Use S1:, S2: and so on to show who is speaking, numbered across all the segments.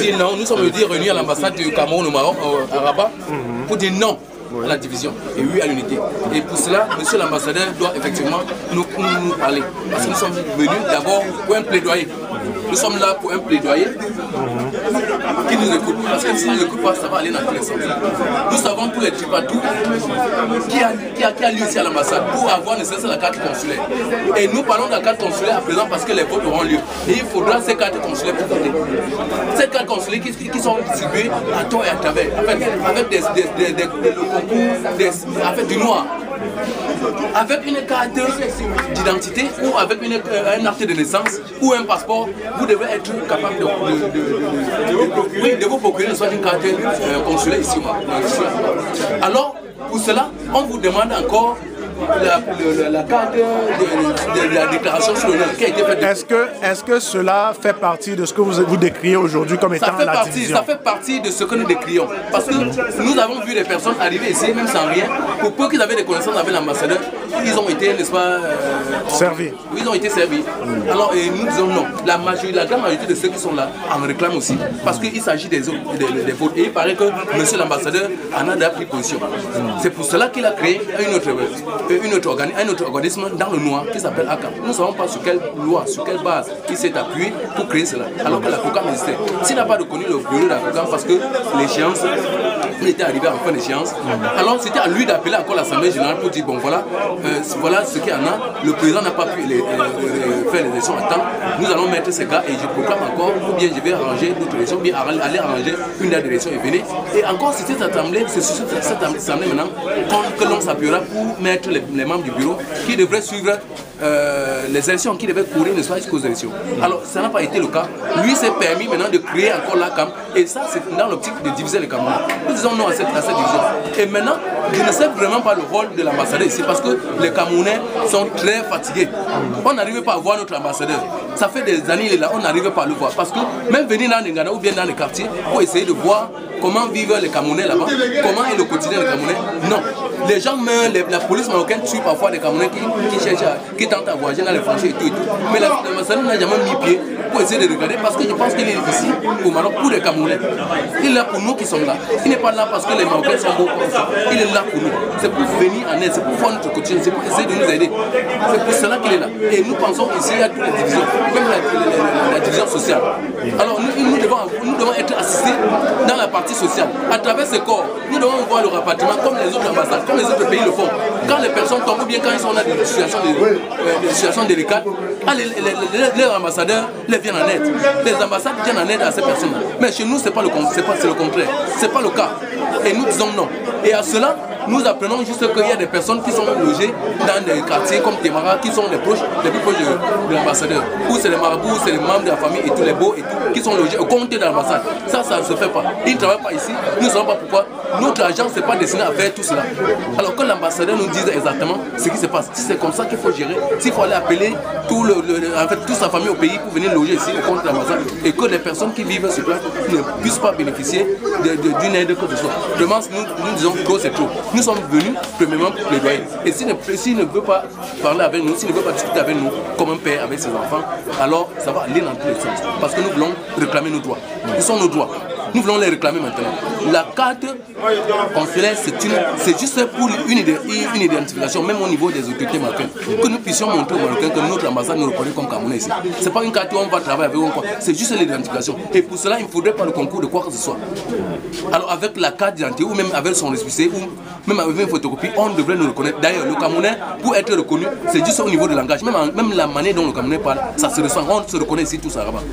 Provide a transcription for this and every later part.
S1: Dit non, nous sommes réunis à l'ambassade du Cameroun au Maroc, à Rabat, pour dire non à la division et oui à l'unité. Et pour cela, monsieur l'ambassadeur doit effectivement nous parler. Parce que nous sommes venus d'abord pour un plaidoyer. Nous sommes là pour un plaidoyer qui nous écoute. Parce que s'il ne nous écoute pas, ça va aller dans tous les sens. Nous savons tous les tripatous qui a lieu ici à l'ambassade pour avoir ne cesse la carte consulaire. Et nous parlons de la carte consulaire à présent parce que les votes auront lieu. Et il faudra ces cartes consulaires pour voter. Ces cartes consulaires qui sont distribuées à tort et à travers, avec des concours, avec du noir. Avec une carte d'identité ou avec un acte de naissance ou un passeport, vous devez être capable de vous procurer soit une carte consulaire ici. Alors, pour cela, on vous demande encore la carte de la déclaration sur l'honneur qui a été faite.
S2: Est-ce que cela fait partie de ce que vous décriez aujourd'hui comme étant la division?
S1: Ça fait partie de ce que nous décrions. Parce que nous avons vu des personnes arriver ici, même sans rien, pour peu qu'ils avaient des connaissances avec l'ambassadeur, ils ont été, n'est-ce pas,
S2: servis.
S1: Oui, ils ont été servis. Alors, nous disons non. La grande majorité de ceux qui sont là en réclament aussi. Parce qu'il s'agit des votes. Et il paraît que monsieur l'ambassadeur en a déjà pris position. C'est pour cela qu'il a créé un autre organisme dans le noir qui s'appelle ACAM. Nous ne savons pas sur quelle loi, sur quelle base il s'est appuyé pour créer cela. Alors que la COCAM existait. S'il n'a pas reconnu le bureau de la COCAM parce que l'échéance, il était arrivé en fin d'échéance, alors c'était à lui d'appeler encore l'Assemblée générale pour dire bon voilà, voilà ce qu'il y en a. Le président n'a pas pu faire les élections à temps. Nous allons mettre ces gars et je proclame encore, ou bien je vais arranger d'autres élections, ou bien aller arranger une date d'élection et venir. Et encore c'est cette assemblée maintenant que l'on s'appuiera pour mettre les membres du bureau qui devraient suivre les élections, qui devaient courir ne soit jusqu'aux élections. Alors ça n'a pas été le cas. Lui s'est permis maintenant de créer encore la CAM et ça c'est dans l'optique de diviser les Camerounais. Nous disons non à cette division. Et maintenant, je ne sais vraiment pas le rôle de l'ambassadeur ici parce que les Camerounais sont très fatigués. On n'arrive pas à voir notre ambassadeur. Ça fait des années il est là, on n'arrive pas à le voir. Parce que même venir dans les Ghana ou bien dans les quartiers pour essayer de voir comment vivent les Camerounais là-bas, comment est le quotidien des Camerounais, non. Les gens meurent, la police marocaine tue parfois des Camerounais qui tentent à voyager dans les frontières et tout et tout. Mais l'ambassadeur n'a jamais mis pied pour essayer de regarder parce que je pense qu'il est ici au Maroc pour les Camerounais. Il est là pour nous qui sommes là. Il n'est pas là parce que les Marocains sont beaux. Il est là pour nous. C'est pour venir en aide, c'est pour voir notre quotidien, c'est pour essayer de nous aider. C'est pour cela qu'il est là. Et nous pensons ici à toutes les divisions, même la division sociale. Alors nous devons être assistés dans la partie sociale. À travers ce corps, nous devons voir le rapatriement comme les autres ambassades, comme les autres pays le font. Quand les personnes tombent ou bien quand ils sont dans des situations délicates, les ambassadeurs les viennent en aide. Les ambassades viennent en aide à ces personnes-là. Mais chez nous, c'est le contraire. C'est pas le cas. Et nous disons non. Et à cela, nous apprenons juste qu'il y a des personnes qui sont logées dans des quartiers comme Témara, qui sont les plus proches de l'ambassadeur. Ou c'est les marabouts, c'est les membres de la famille et tous les beaux et tout, qui sont logés au comté de l'ambassade. Ça ne se fait pas. Ils ne travaillent pas ici. Nous ne savons pas pourquoi. Notre agence n'est pas destiné à faire tout cela. Alors que l'ambassadeur nous dise exactement ce qui se passe. Si c'est comme ça qu'il faut gérer, s'il faut aller appeler toute sa famille au pays pour venir loger ici au compte de l'ambassade et que les personnes qui vivent sur place ne puissent pas bénéficier d'une aide que ce soit. Vraiment, nous disons que c'est trop. Nous sommes venus premièrement pour plaidoyer. Et s'il ne veut pas parler avec nous, s'il ne veut pas discuter avec nous comme un père avec ses enfants, alors ça va aller dans tous les sens. Parce que nous voulons réclamer nos droits. Ce sont nos droits. Nous voulons les réclamer maintenant. La carte consulaire, c'est juste pour une identification, même au niveau des autorités marocaines. Que nous puissions montrer aux Marocains que notre ambassade nous reconnaît comme Camerounais ici. Ce n'est pas une carte où on va travailler avec eux, c'est juste l'identification. Et pour cela, il ne faudrait pas le concours de quoi que ce soit. Alors avec la carte d'identité, ou même avec son récépissé, ou même avec une photocopie, on devrait nous reconnaître. D'ailleurs, le Camerounais, pour être reconnu, c'est juste au niveau de langage. Même la manière dont le Camerounais parle, ça se ressent. On se reconnaît ici tous à Rabat.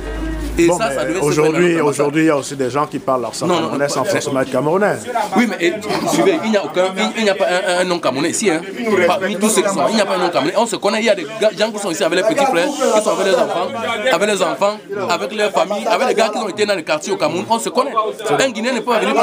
S2: Bon, aujourd'hui, il y a aussi des gens qui parlent leur sang camerounais sans forcément être camerounais.
S1: Oui, mais suivez, il n'y a pas un nom camerounais ici. Hein. Parmi tous ceux qui sont, il n'y a pas un nom camerounais. On se connaît, il y a des gens qui sont ici avec les petits frères, qui sont avec les enfants, avec leurs familles, avec les gars qui ont été dans les quartiers au Cameroun. On se connaît. Un Guinéen ne peut pas venir.